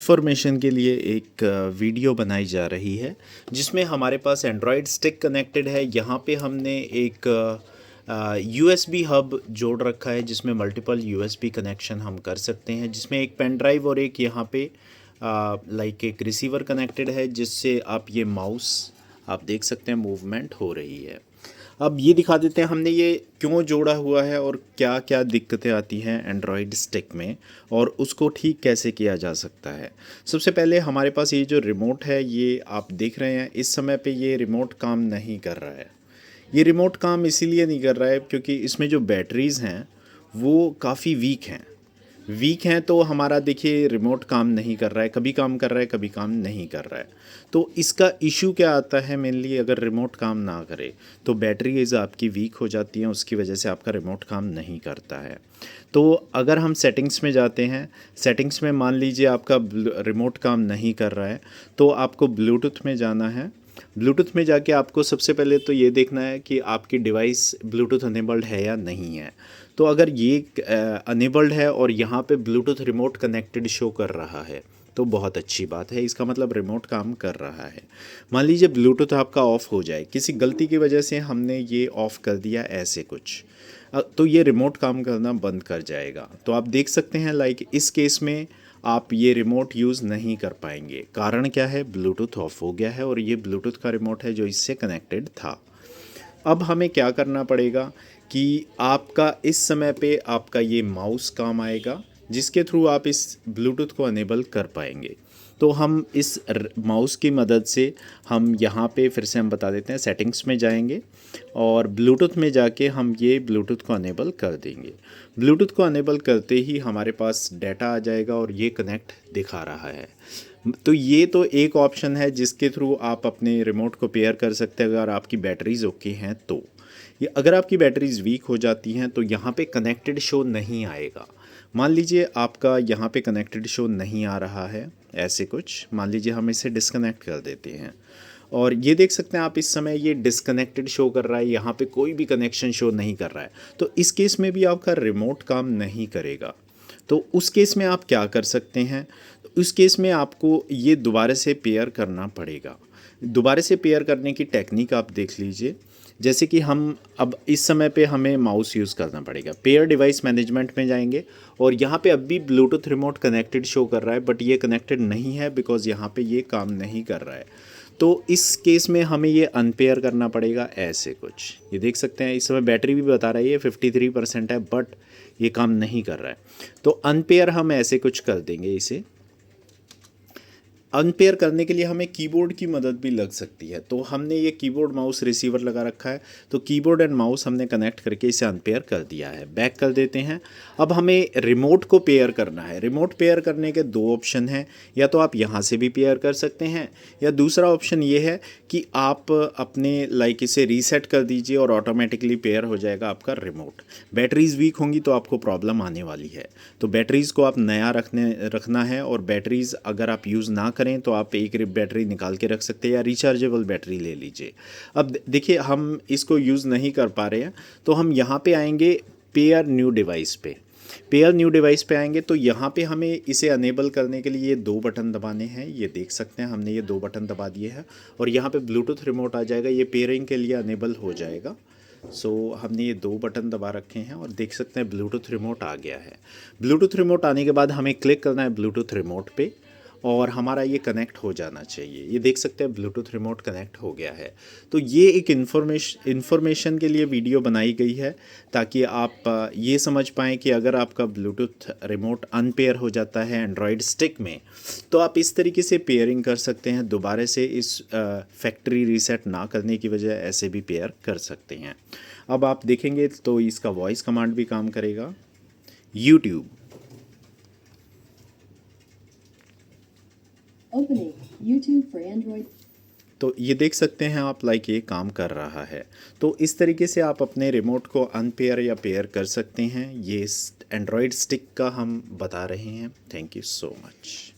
Information के लिए एक वीडियो बनाई जा रही है जिसमें हमारे पास एंड्रॉयड स्टिक कनेक्टेड है। यहाँ पे हमने एक यूएसबी हब जोड़ रखा है जिसमें मल्टीपल यूएसबी कनेक्शन हम कर सकते हैं, जिसमें एक पेन ड्राइव और एक यहाँ पे लाइक एक रिसीवर कनेक्टेड है, जिससे आप ये माउस आप देख सकते हैं मूवमेंट हो रही है। अब ये दिखा देते हैं हमने ये क्यों जोड़ा हुआ है और क्या क्या दिक्कतें आती हैं एंड्रॉयड स्टिक में और उसको ठीक कैसे किया जा सकता है। सबसे पहले हमारे पास ये जो रिमोट है ये आप देख रहे हैं, इस समय पे ये रिमोट काम नहीं कर रहा है। ये रिमोट काम इसीलिए नहीं कर रहा है क्योंकि इसमें जो बैटरीज़ हैं वो काफ़ी वीक हैं। तो हमारा देखिए रिमोट काम नहीं कर रहा है, कभी काम कर रहा है कभी काम नहीं कर रहा है। तो इसका इशू क्या आता है मेनली, अगर रिमोट काम ना करे तो बैटरीज आपकी वीक हो जाती हैं, उसकी वजह से आपका रिमोट काम नहीं करता है। तो अगर हम सेटिंग्स में जाते हैं, सेटिंग्स में मान लीजिए आपका रिमोट काम नहीं कर रहा है तो आपको ब्लूटूथ में जाना है। ब्लूटूथ में जाके आपको सबसे पहले तो ये देखना है कि आपकी डिवाइस ब्लूटूथ अनेबल्ड है या नहीं है। तो अगर ये अनेबल्ड है और यहाँ पे ब्लूटूथ रिमोट कनेक्टेड शो कर रहा है तो बहुत अच्छी बात है, इसका मतलब रिमोट काम कर रहा है। मान लीजिए ब्लूटूथ आपका ऑफ़ हो जाए, किसी गलती की वजह से हमने ये ऑफ़ कर दिया ऐसे कुछ, तो ये रिमोट काम करना बंद कर जाएगा। तो आप देख सकते हैं लाइक इस केस में आप ये रिमोट यूज़ नहीं कर पाएंगे। कारण क्या है, ब्लूटूथ ऑफ हो गया है और ये ब्लूटूथ का रिमोट है जो इससे कनेक्टेड था। अब हमें क्या करना पड़ेगा कि आपका इस समय पे आपका ये माउस काम आएगा जिसके थ्रू आप इस ब्लूटूथ को अनेबल कर पाएंगे। तो हम इस माउस की मदद से हम यहाँ पे फिर से हम बता देते हैं, सेटिंग्स में जाएंगे और ब्लूटूथ में जाके हम ये ब्लूटूथ को अनेबल कर देंगे। ब्लूटूथ को अनेबल करते ही हमारे पास डाटा आ जाएगा और ये कनेक्ट दिखा रहा है। तो ये तो एक ऑप्शन है जिसके थ्रू आप अपने रिमोट को पेयर कर सकते हैं अगर आपकी बैटरीज ओके हैं तो। ये अगर आपकी बैटरीज वीक हो जाती हैं तो यहाँ पे कनेक्टेड शो नहीं आएगा। मान लीजिए आपका यहाँ पे कनेक्टेड शो नहीं आ रहा है, ऐसे कुछ मान लीजिए हम इसे डिस्कनेक्ट कर देते हैं और ये देख सकते हैं आप इस समय ये डिस्कनेक्टेड शो कर रहा है, यहाँ पे कोई भी कनेक्शन शो नहीं कर रहा है। तो इस केस में भी आपका रिमोट काम नहीं करेगा। तो उस केस में आप क्या कर सकते हैं, उस केस में आपको ये दोबारा से पेयर करना पड़ेगा। दोबारा से पेयर करने की टेक्निक आप देख लीजिए। जैसे कि हम अब इस समय पे हमें माउस यूज़ करना पड़ेगा, पेयर डिवाइस मैनेजमेंट में जाएंगे और यहाँ पे अब भी ब्लूटूथ रिमोट कनेक्टेड शो कर रहा है बट ये कनेक्टेड नहीं है बिकॉज़ यहाँ पे ये काम नहीं कर रहा है। तो इस केस में हमें ये अनपेयर करना पड़ेगा ऐसे कुछ। ये देख सकते हैं इस समय बैटरी भी बता रही है 53% है बट ये काम नहीं कर रहा है। तो अनपेयर हम ऐसे कुछ कर देंगे। इसे अनपेयर करने के लिए हमें कीबोर्ड की मदद भी लग सकती है। तो हमने ये कीबोर्ड माउस रिसीवर लगा रखा है, तो कीबोर्ड एंड माउस हमने कनेक्ट करके इसे अनपेयर कर दिया है। बैक कर देते हैं। अब हमें रिमोट को पेयर करना है। रिमोट पेयर करने के दो ऑप्शन हैं, या तो आप यहाँ से भी पेयर कर सकते हैं या दूसरा ऑप्शन ये है कि आप अपने लाइक इसे रीसेट कर दीजिए और ऑटोमेटिकली पेयर हो जाएगा आपका रिमोट। बैटरीज़ वीक होंगी तो आपको प्रॉब्लम आने वाली है, तो बैटरीज़ को आप नया रखना है और बैटरीज़ अगर आप यूज़ ना करें तो आप एक बैटरी निकाल के रख सकते हैं या रिचार्जेबल बैटरी ले लीजिए। अब देखिए हम इसको यूज़ नहीं कर पा रहे हैं तो हम यहाँ पे आएंगे पेयर न्यू डिवाइस पे। पेयर न्यू डिवाइस पे आएंगे तो यहाँ पे हमें इसे अनेबल करने के लिए ये दो बटन दबाने हैं। ये देख सकते हैं हमने ये दो बटन दबा दिए हैं और यहाँ पे ब्लूटूथ रिमोट आ जाएगा, ये पेयरिंग के लिए अनेबल हो जाएगा। हमने ये दो बटन दबा रखे हैं और देख सकते हैं ब्लूटूथ रिमोट आ गया है। ब्लूटूथ रिमोट आने के बाद हमें क्लिक करना है ब्लूटूथ रिमोट पे और हमारा ये कनेक्ट हो जाना चाहिए। ये देख सकते हैं ब्लूटूथ रिमोट कनेक्ट हो गया है। तो ये एक इन्फॉर्मेशन के लिए वीडियो बनाई गई है ताकि आप ये समझ पाएँ कि अगर आपका ब्लूटूथ रिमोट अनपेयर हो जाता है एंड्रॉयड स्टिक में तो आप इस तरीके से पेयरिंग कर सकते हैं। दोबारा से इस फैक्ट्री रीसेट ना करने की वजह ऐसे भी पेयर कर सकते हैं। अब आप देखेंगे तो इसका वॉइस कमांड भी काम करेगा। YouTube Opening YouTube for Android. तो ये देख सकते हैं आप लाइक ये काम कर रहा है। तो इस तरीके से आप अपने रिमोट को अनपेयर या पेयर कर सकते हैं। ये एंड्रॉयड स्टिक का हम बता रहे हैं। Thank you so much.